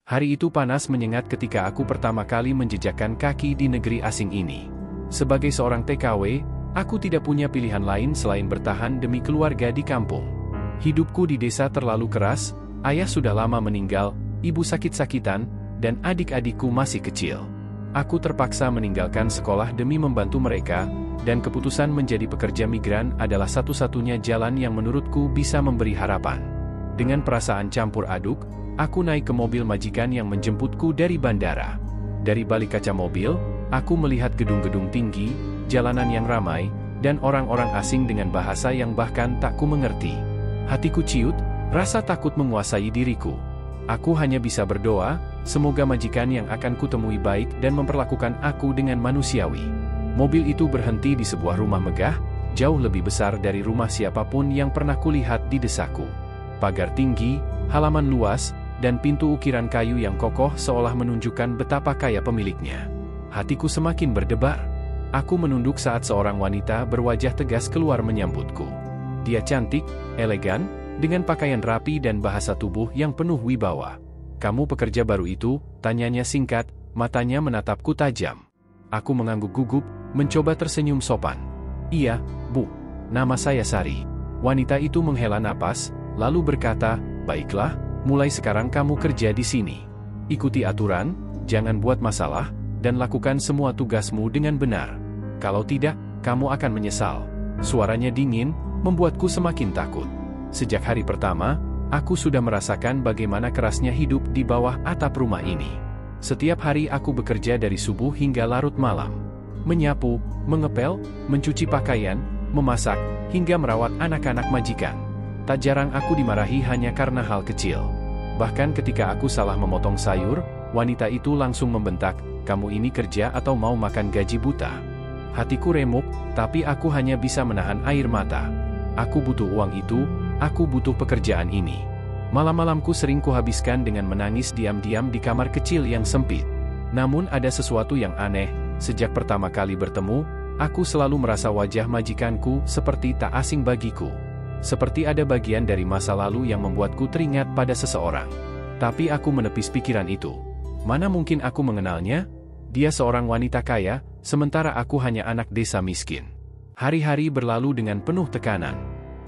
Hari itu panas menyengat ketika aku pertama kali menjejakkan kaki di negeri asing ini. Sebagai seorang TKW, aku tidak punya pilihan lain selain bertahan demi keluarga di kampung. Hidupku di desa terlalu keras, ayah sudah lama meninggal, ibu sakit-sakitan, dan adik-adikku masih kecil. Aku terpaksa meninggalkan sekolah demi membantu mereka, dan keputusan menjadi pekerja migran adalah satu-satunya jalan yang menurutku bisa memberi harapan. Dengan perasaan campur aduk, aku naik ke mobil majikan yang menjemputku dari bandara. Dari balik kaca mobil, aku melihat gedung-gedung tinggi, jalanan yang ramai, dan orang-orang asing dengan bahasa yang bahkan tak ku mengerti. Hatiku ciut, rasa takut menguasai diriku. Aku hanya bisa berdoa, semoga majikan yang akan kutemui baik dan memperlakukan aku dengan manusiawi. Mobil itu berhenti di sebuah rumah megah, jauh lebih besar dari rumah siapapun yang pernah kulihat di desaku. Pagar tinggi, halaman luas, dan pintu ukiran kayu yang kokoh seolah menunjukkan betapa kaya pemiliknya. Hatiku semakin berdebar. Aku menunduk saat seorang wanita berwajah tegas keluar menyambutku. Dia cantik, elegan, dengan pakaian rapi dan bahasa tubuh yang penuh wibawa. "Kamu pekerja baru itu?" tanyanya singkat, matanya menatapku tajam. Aku mengangguk gugup, mencoba tersenyum sopan. "Iya, Bu. Nama saya Sari." Wanita itu menghela napas, lalu berkata, "Baiklah, mulai sekarang kamu kerja di sini. Ikuti aturan, jangan buat masalah, dan lakukan semua tugasmu dengan benar. Kalau tidak, kamu akan menyesal." Suaranya dingin, membuatku semakin takut. Sejak hari pertama, aku sudah merasakan bagaimana kerasnya hidup di bawah atap rumah ini. Setiap hari aku bekerja dari subuh hingga larut malam. Menyapu, mengepel, mencuci pakaian, memasak, hingga merawat anak-anak majikan. Tak jarang aku dimarahi hanya karena hal kecil. Bahkan ketika aku salah memotong sayur, wanita itu langsung membentak, "Kamu ini kerja atau mau makan gaji buta?" Hatiku remuk, tapi aku hanya bisa menahan air mata. Aku butuh uang itu, aku butuh pekerjaan ini. Malam-malamku sering kuhabiskan dengan menangis diam-diam di kamar kecil yang sempit. Namun ada sesuatu yang aneh, sejak pertama kali bertemu, aku selalu merasa wajah majikanku seperti tak asing bagiku. Seperti ada bagian dari masa lalu yang membuatku teringat pada seseorang. Tapi aku menepis pikiran itu. Mana mungkin aku mengenalnya? Dia seorang wanita kaya, sementara aku hanya anak desa miskin. Hari-hari berlalu dengan penuh tekanan.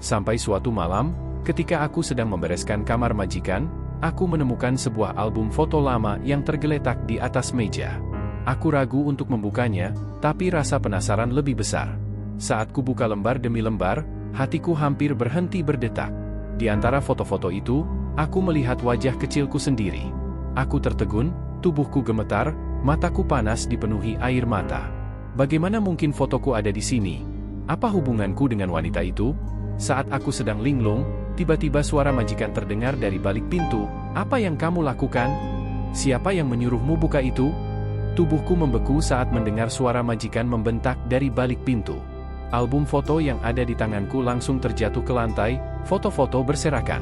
Sampai suatu malam, ketika aku sedang membereskan kamar majikan, aku menemukan sebuah album foto lama yang tergeletak di atas meja. Aku ragu untuk membukanya, tapi rasa penasaran lebih besar. Saat kubuka lembar demi lembar, hatiku hampir berhenti berdetak. Di antara foto-foto itu, aku melihat wajah kecilku sendiri. Aku tertegun, tubuhku gemetar, mataku panas dipenuhi air mata. Bagaimana mungkin fotoku ada di sini? Apa hubunganku dengan wanita itu? Saat aku sedang linglung, tiba-tiba suara majikan terdengar dari balik pintu. "Apa yang kamu lakukan? Siapa yang menyuruhmu buka itu?" Tubuhku membeku saat mendengar suara majikan membentak dari balik pintu. Album foto yang ada di tanganku langsung terjatuh ke lantai, foto-foto berserakan.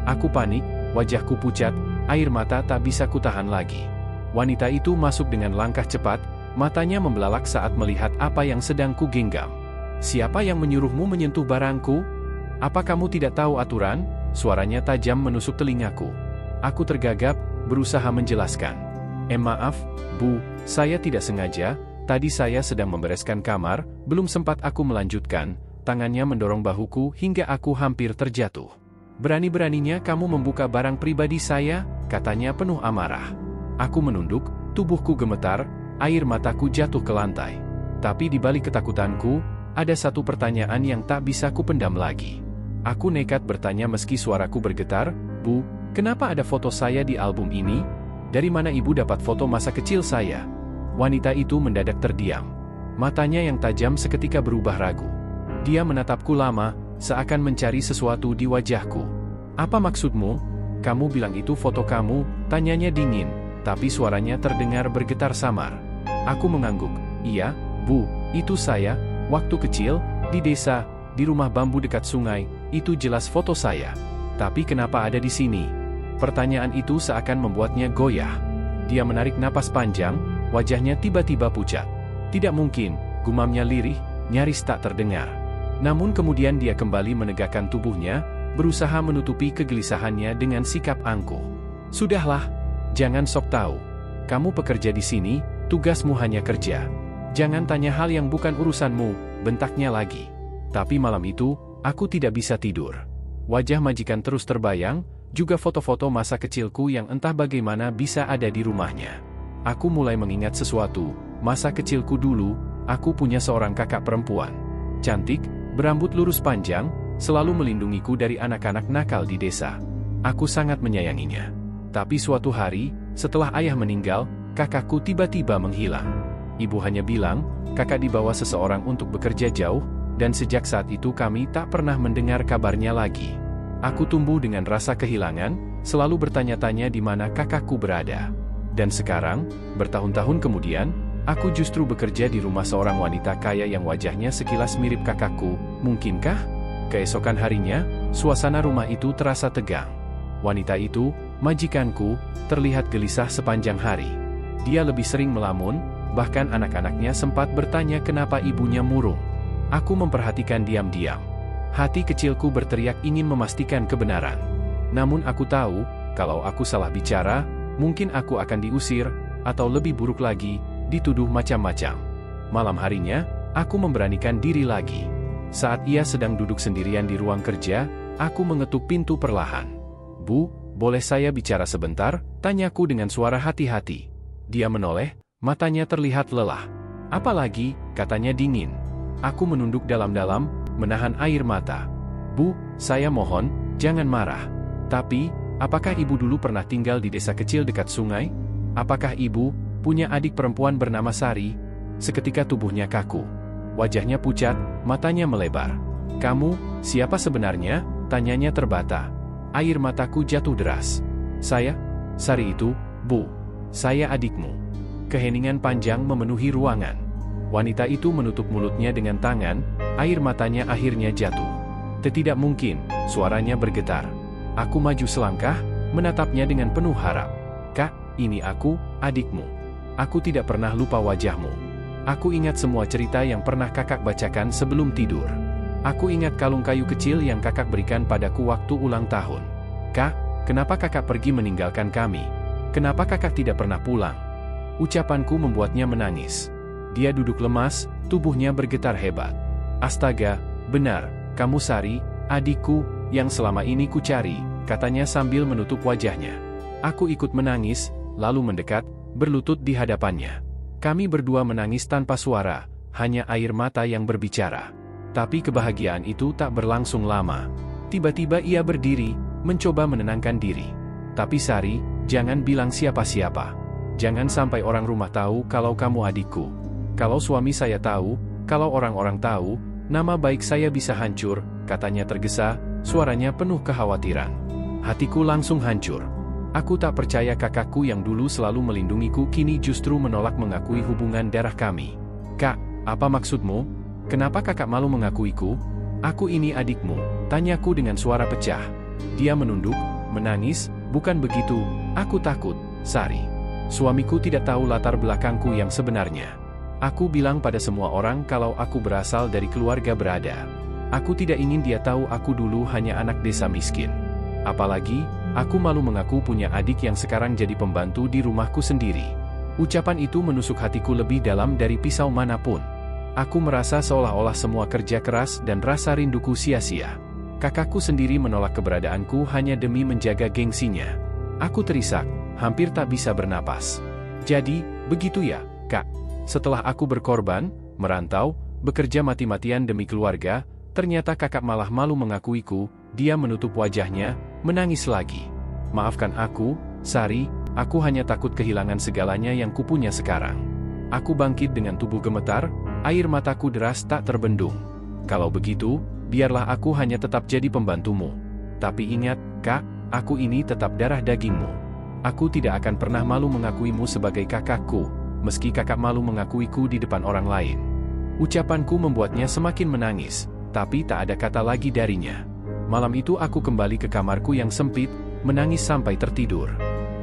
Aku panik, wajahku pucat, air mata tak bisa kutahan lagi. Wanita itu masuk dengan langkah cepat, matanya membelalak saat melihat apa yang sedang kugenggam. "Siapa yang menyuruhmu menyentuh barangku? Apa kamu tidak tahu aturan?" Suaranya tajam menusuk telingaku. Aku tergagap, berusaha menjelaskan. Maaf, Bu, saya tidak sengaja, tadi saya sedang membereskan kamar." Belum sempat aku melanjutkan, tangannya mendorong bahuku hingga aku hampir terjatuh. "Berani-beraninya kamu membuka barang pribadi saya?" katanya penuh amarah. Aku menunduk, tubuhku gemetar, air mataku jatuh ke lantai. Tapi di balik ketakutanku, ada satu pertanyaan yang tak bisa kupendam lagi. Aku nekat bertanya meski suaraku bergetar, "Bu, kenapa ada foto saya di album ini? Dari mana ibu dapat foto masa kecil saya?" Wanita itu mendadak terdiam. Matanya yang tajam seketika berubah ragu. Dia menatapku lama, seakan mencari sesuatu di wajahku. "Apa maksudmu? Kamu bilang itu foto kamu?" tanyanya dingin, tapi suaranya terdengar bergetar samar. Aku mengangguk. "Iya, Bu, itu saya, waktu kecil, di desa, di rumah bambu dekat sungai, itu jelas foto saya. Tapi kenapa ada di sini?" Pertanyaan itu seakan membuatnya goyah. Dia menarik napas panjang, wajahnya tiba-tiba pucat. "Tidak mungkin," gumamnya lirih, nyaris tak terdengar. Namun kemudian dia kembali menegakkan tubuhnya, berusaha menutupi kegelisahannya dengan sikap angkuh. "Sudahlah, Jangan sok tahu. Kamu pekerja di sini, tugasmu hanya kerja. Jangan tanya hal yang bukan urusanmu, bentaknya lagi. Tapi malam itu, aku tidak bisa tidur. Wajah majikan terus terbayang, juga foto-foto masa kecilku yang entah bagaimana bisa ada di rumahnya. Aku mulai mengingat sesuatu, masa kecilku dulu, aku punya seorang kakak perempuan. Cantik, berambut lurus panjang, selalu melindungiku dari anak-anak nakal di desa. Aku sangat menyayanginya. Tapi suatu hari, setelah ayah meninggal, kakakku tiba-tiba menghilang. Ibu hanya bilang, kakak dibawa seseorang untuk bekerja jauh, dan sejak saat itu kami tak pernah mendengar kabarnya lagi. Aku tumbuh dengan rasa kehilangan, selalu bertanya-tanya di mana kakakku berada. Dan sekarang, bertahun-tahun kemudian, aku justru bekerja di rumah seorang wanita kaya yang wajahnya sekilas mirip kakakku. Mungkinkah? Keesokan harinya, suasana rumah itu terasa tegang. Wanita itu, majikanku, terlihat gelisah sepanjang hari. Dia lebih sering melamun, bahkan anak-anaknya sempat bertanya kenapa ibunya murung. Aku memperhatikan diam-diam. Hati kecilku berteriak ingin memastikan kebenaran. Namun aku tahu, kalau aku salah bicara, mungkin aku akan diusir, atau lebih buruk lagi, dituduh macam-macam. Malam harinya, aku memberanikan diri lagi. Saat ia sedang duduk sendirian di ruang kerja, aku mengetuk pintu perlahan. "Bu, boleh saya bicara sebentar?" tanyaku dengan suara hati-hati. Dia menoleh, matanya terlihat lelah. "Apalagi," katanya dingin. Aku menunduk dalam-dalam, menahan air mata. "Bu, saya mohon, jangan marah. Tapi, apakah ibu dulu pernah tinggal di desa kecil dekat sungai? Apakah ibu punya adik perempuan bernama Sari?" Seketika tubuhnya kaku. Wajahnya pucat, matanya melebar. "Kamu, siapa sebenarnya?" tanyanya terbata. Air mataku jatuh deras. Sari itu, Bu. Saya adikmu." Keheningan panjang memenuhi ruangan. Wanita itu menutup mulutnya dengan tangan, air matanya akhirnya jatuh. "Tidak mungkin," suaranya bergetar. Aku maju selangkah, menatapnya dengan penuh harap. "Kak, ini aku, adikmu. Aku tidak pernah lupa wajahmu. Aku ingat semua cerita yang pernah kakak bacakan sebelum tidur. Aku ingat kalung kayu kecil yang kakak berikan padaku waktu ulang tahun. Kak, kenapa kakak pergi meninggalkan kami? Kenapa kakak tidak pernah pulang?" Ucapanku membuatnya menangis. Dia duduk lemas, tubuhnya bergetar hebat. "Astaga, benar, kamu Sari, adikku, yang selama ini ku cari," katanya sambil menutup wajahnya. Aku ikut menangis, lalu mendekat, berlutut di hadapannya. Kami berdua menangis tanpa suara, hanya air mata yang berbicara. Tapi kebahagiaan itu tak berlangsung lama. Tiba-tiba ia berdiri, mencoba menenangkan diri. "Tapi Sari, jangan bilang siapa-siapa. Jangan sampai orang rumah tahu kalau kamu adikku. Kalau suami saya tahu, kalau orang-orang tahu, nama baik saya bisa hancur," katanya tergesa, suaranya penuh kekhawatiran. Hatiku langsung hancur. Aku tak percaya kakakku yang dulu selalu melindungiku kini justru menolak mengakui hubungan darah kami. "Kak, apa maksudmu? Kenapa kakak malu mengakuiku? Aku ini adikmu," tanyaku dengan suara pecah. Dia menunduk, menangis. "Bukan begitu, aku takut, Sari. Suamiku tidak tahu latar belakangku yang sebenarnya. Aku bilang pada semua orang kalau aku berasal dari keluarga berada. Aku tidak ingin dia tahu aku dulu hanya anak desa miskin. Apalagi, aku malu mengaku punya adik yang sekarang jadi pembantu di rumahku sendiri." Ucapan itu menusuk hatiku lebih dalam dari pisau manapun. Aku merasa seolah-olah semua kerja keras dan rasa rinduku sia-sia. Kakakku sendiri menolak keberadaanku hanya demi menjaga gengsinya. Aku terisak, hampir tak bisa bernapas. "Jadi, begitu ya, Kak? Setelah aku berkorban, merantau, bekerja mati-matian demi keluarga, ternyata kakak malah malu mengakuiku." Dia menutup wajahnya, menangis lagi. "Maafkan aku, Sari, aku hanya takut kehilangan segalanya yang kupunya sekarang." Aku bangkit dengan tubuh gemetar, air mataku deras tak terbendung. "Kalau begitu, biarlah aku hanya tetap jadi pembantumu. Tapi ingat, Kak, aku ini tetap darah dagingmu. Aku tidak akan pernah malu mengakuimu sebagai kakakku, meski kakak malu mengakuiku di depan orang lain." Ucapanku membuatnya semakin menangis, tapi tak ada kata lagi darinya. Malam itu aku kembali ke kamarku yang sempit, menangis sampai tertidur.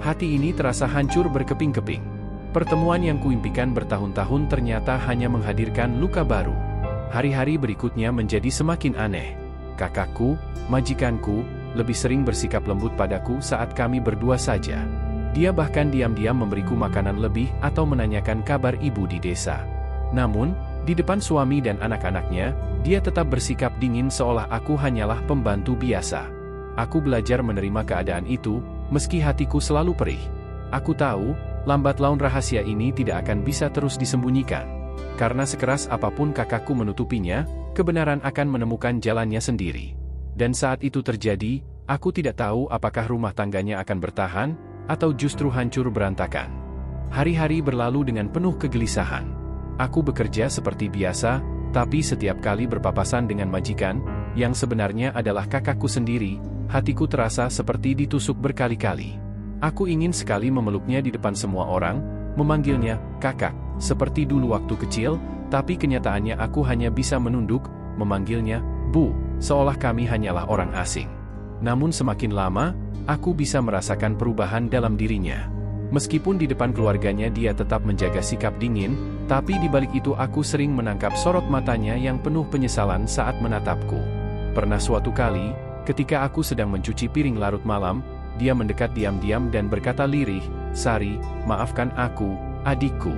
Hati ini terasa hancur berkeping-keping. Pertemuan yang kuimpikan bertahun-tahun ternyata hanya menghadirkan luka baru. Hari-hari berikutnya menjadi semakin aneh. Kakakku, majikanku, lebih sering bersikap lembut padaku saat kami berdua saja. Dia bahkan diam-diam memberiku makanan lebih atau menanyakan kabar ibu di desa. Namun, di depan suami dan anak-anaknya, dia tetap bersikap dingin seolah aku hanyalah pembantu biasa. Aku belajar menerima keadaan itu, meski hatiku selalu perih. Aku tahu, lambat laun rahasia ini tidak akan bisa terus disembunyikan. Karena sekeras apapun kakakku menutupinya, kebenaran akan menemukan jalannya sendiri. Dan saat itu terjadi, aku tidak tahu apakah rumah tangganya akan bertahan, atau justru hancur berantakan. Hari-hari berlalu dengan penuh kegelisahan. Aku bekerja seperti biasa, tapi setiap kali berpapasan dengan majikan, yang sebenarnya adalah kakakku sendiri, hatiku terasa seperti ditusuk berkali-kali. Aku ingin sekali memeluknya di depan semua orang, memanggilnya kakak, seperti dulu waktu kecil, tapi kenyataannya aku hanya bisa menunduk, memanggilnya bu, seolah kami hanyalah orang asing. Namun semakin lama, aku bisa merasakan perubahan dalam dirinya. Meskipun di depan keluarganya dia tetap menjaga sikap dingin, tapi di balik itu aku sering menangkap sorot matanya yang penuh penyesalan saat menatapku. Pernah suatu kali, ketika aku sedang mencuci piring larut malam, dia mendekat diam-diam dan berkata lirih, "Sari, maafkan aku, adikku.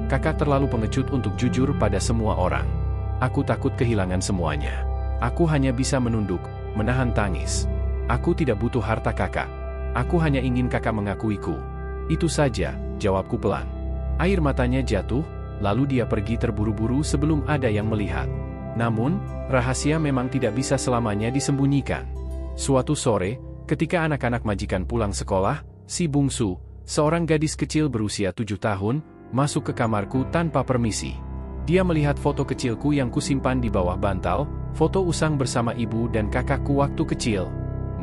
Kakak terlalu pengecut untuk jujur pada semua orang. Aku takut kehilangan semuanya. Aku hanya bisa menunduk, menahan tangis. Aku tidak butuh harta kakak. Aku hanya ingin kakak mengakuiku. Itu saja," jawabku pelan. Air matanya jatuh, lalu dia pergi terburu-buru sebelum ada yang melihat. Namun, rahasia memang tidak bisa selamanya disembunyikan. Suatu sore, ketika anak-anak majikan pulang sekolah, si bungsu, seorang gadis kecil berusia 7 tahun, masuk ke kamarku tanpa permisi. Dia melihat foto kecilku yang kusimpan di bawah bantal, foto usang bersama ibu dan kakakku waktu kecil.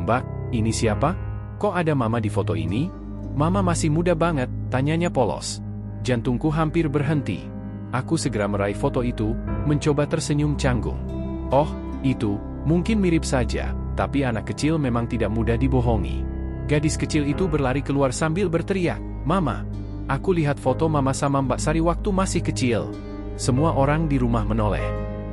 "Mbak, ini siapa? Kok ada mama di foto ini? Mama masih muda banget," tanyanya polos. Jantungku hampir berhenti. Aku segera meraih foto itu, mencoba tersenyum canggung. "Oh, itu, mungkin mirip saja, tapi anak kecil memang tidak mudah dibohongi." Gadis kecil itu berlari keluar sambil berteriak, "Mama, aku lihat foto mama sama Mbak Sari waktu masih kecil." Semua orang di rumah menoleh.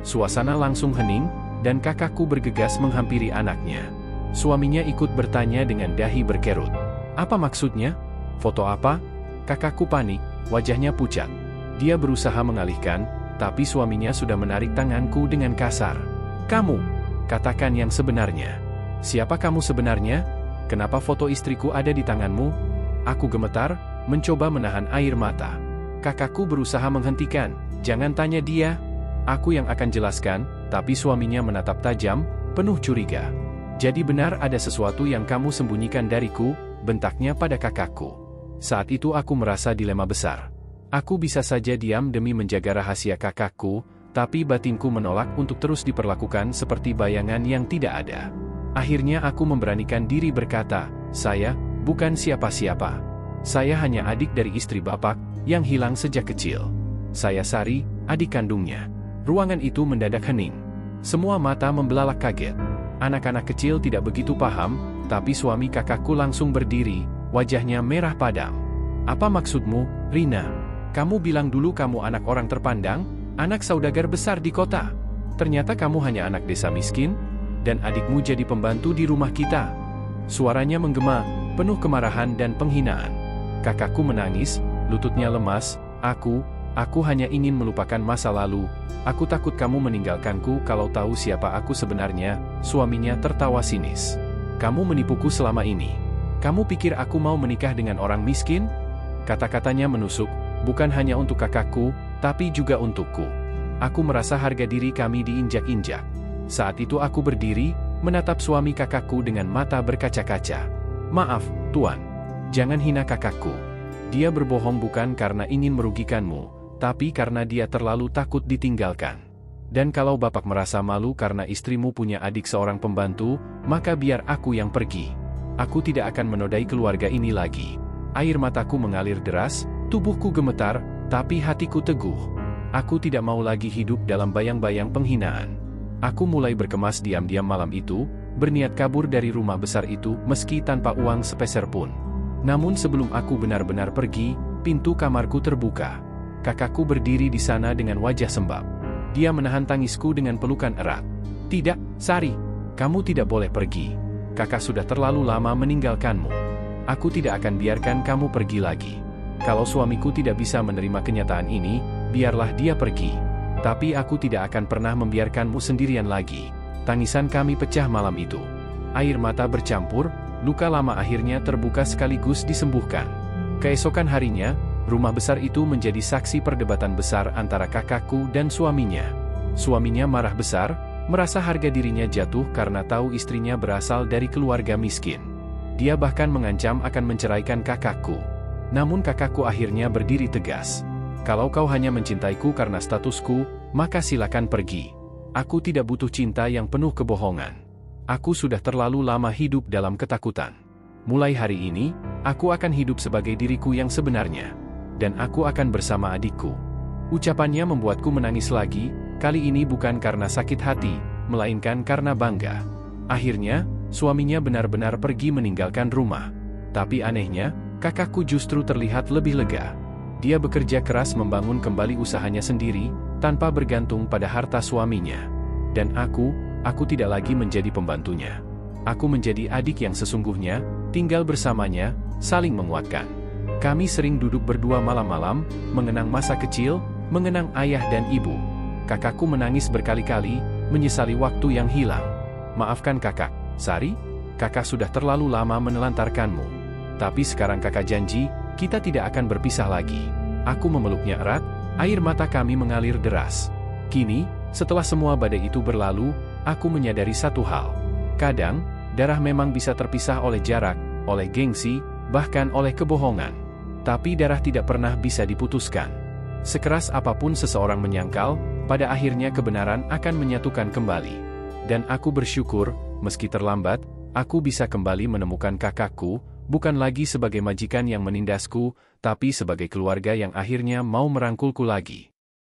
Suasana langsung hening, dan kakakku bergegas menghampiri anaknya. Suaminya ikut bertanya dengan dahi berkerut. "Apa maksudnya? Foto apa?" Kakakku panik, wajahnya pucat. Dia berusaha mengalihkan, tapi suaminya sudah menarik tanganku dengan kasar. "Kamu, katakan yang sebenarnya. Siapa kamu sebenarnya? Kenapa foto istriku ada di tanganmu?" Aku gemetar, mencoba menahan air mata. Kakakku berusaha menghentikan, "Jangan tanya dia. Aku yang akan jelaskan," tapi suaminya menatap tajam, penuh curiga. "Jadi benar ada sesuatu yang kamu sembunyikan dariku," bentaknya pada kakakku. Saat itu aku merasa dilema besar. Aku bisa saja diam demi menjaga rahasia kakakku, tapi batinku menolak untuk terus diperlakukan seperti bayangan yang tidak ada. Akhirnya aku memberanikan diri berkata, "Saya bukan siapa-siapa. Saya hanya adik dari istri bapak, yang hilang sejak kecil. Saya Sari, adik kandungnya." Ruangan itu mendadak hening. Semua mata membelalak kaget. Anak-anak kecil tidak begitu paham, tapi suami kakakku langsung berdiri, wajahnya merah padam. "Apa maksudmu, Rina? Kamu bilang dulu kamu anak orang terpandang, anak saudagar besar di kota. Ternyata kamu hanya anak desa miskin, dan adikmu jadi pembantu di rumah kita." Suaranya menggema, penuh kemarahan dan penghinaan. Kakakku menangis, lututnya lemas. Aku hanya ingin melupakan masa lalu. Aku takut kamu meninggalkanku kalau tahu siapa aku sebenarnya." Suaminya tertawa sinis. "Kamu menipuku selama ini. Kamu pikir aku mau menikah dengan orang miskin?" Kata-katanya menusuk, bukan hanya untuk kakakku, tapi juga untukku. Aku merasa harga diri kami diinjak-injak. Saat itu aku berdiri, menatap suami kakakku dengan mata berkaca-kaca. "Maaf, Tuan. Jangan hina kakakku. Dia berbohong bukan karena ingin merugikanmu, tapi karena dia terlalu takut ditinggalkan. Dan kalau bapak merasa malu karena istrimu punya adik seorang pembantu, maka biar aku yang pergi. Aku tidak akan menodai keluarga ini lagi." Air mataku mengalir deras, tubuhku gemetar, tapi hatiku teguh. Aku tidak mau lagi hidup dalam bayang-bayang penghinaan. Aku mulai berkemas diam-diam malam itu, berniat kabur dari rumah besar itu meski tanpa uang sepeser pun. Namun sebelum aku benar-benar pergi, pintu kamarku terbuka. Kakakku berdiri di sana dengan wajah sembab. Dia menahan tangisku dengan pelukan erat. "Tidak, Sari. Kamu tidak boleh pergi. Kakak sudah terlalu lama meninggalkanmu." Aku tidak akan biarkan kamu pergi lagi. Kalau suamiku tidak bisa menerima kenyataan ini, biarlah dia pergi. Tapi aku tidak akan pernah membiarkanmu sendirian lagi. Tangisan kami pecah malam itu. Air mata bercampur, luka lama akhirnya terbuka sekaligus disembuhkan. Keesokan harinya, rumah besar itu menjadi saksi perdebatan besar antara kakakku dan suaminya. Suaminya marah besar, merasa harga dirinya jatuh karena tahu istrinya berasal dari keluarga miskin. Dia bahkan mengancam akan menceraikan kakakku. Namun kakakku akhirnya berdiri tegas. Kalau kau hanya mencintaiku karena statusku, maka silakan pergi. Aku tidak butuh cinta yang penuh kebohongan. Aku sudah terlalu lama hidup dalam ketakutan. Mulai hari ini, aku akan hidup sebagai diriku yang sebenarnya. Dan aku akan bersama adikku. Ucapannya membuatku menangis lagi, kali ini bukan karena sakit hati, melainkan karena bangga. Akhirnya, suaminya benar-benar pergi meninggalkan rumah. Tapi anehnya, kakakku justru terlihat lebih lega. Dia bekerja keras membangun kembali usahanya sendiri, tanpa bergantung pada harta suaminya. Dan aku tidak lagi menjadi pembantunya. Aku menjadi adik yang sesungguhnya, tinggal bersamanya, saling menguatkan. Kami sering duduk berdua malam-malam, mengenang masa kecil, mengenang ayah dan ibu. Kakakku menangis berkali-kali, menyesali waktu yang hilang. Maafkan kakak, Sari, kakak sudah terlalu lama menelantarkanmu. Tapi sekarang kakak janji, kita tidak akan berpisah lagi. Aku memeluknya erat, air mata kami mengalir deras. Kini, setelah semua badai itu berlalu, aku menyadari satu hal. Kadang, darah memang bisa terpisah oleh jarak, oleh gengsi, bahkan oleh kebohongan. Tapi darah tidak pernah bisa diputuskan. Sekeras apapun seseorang menyangkal, pada akhirnya kebenaran akan menyatukan kembali. Dan aku bersyukur, meski terlambat, aku bisa kembali menemukan kakakku, bukan lagi sebagai majikan yang menindasku, tapi sebagai keluarga yang akhirnya mau merangkulku lagi.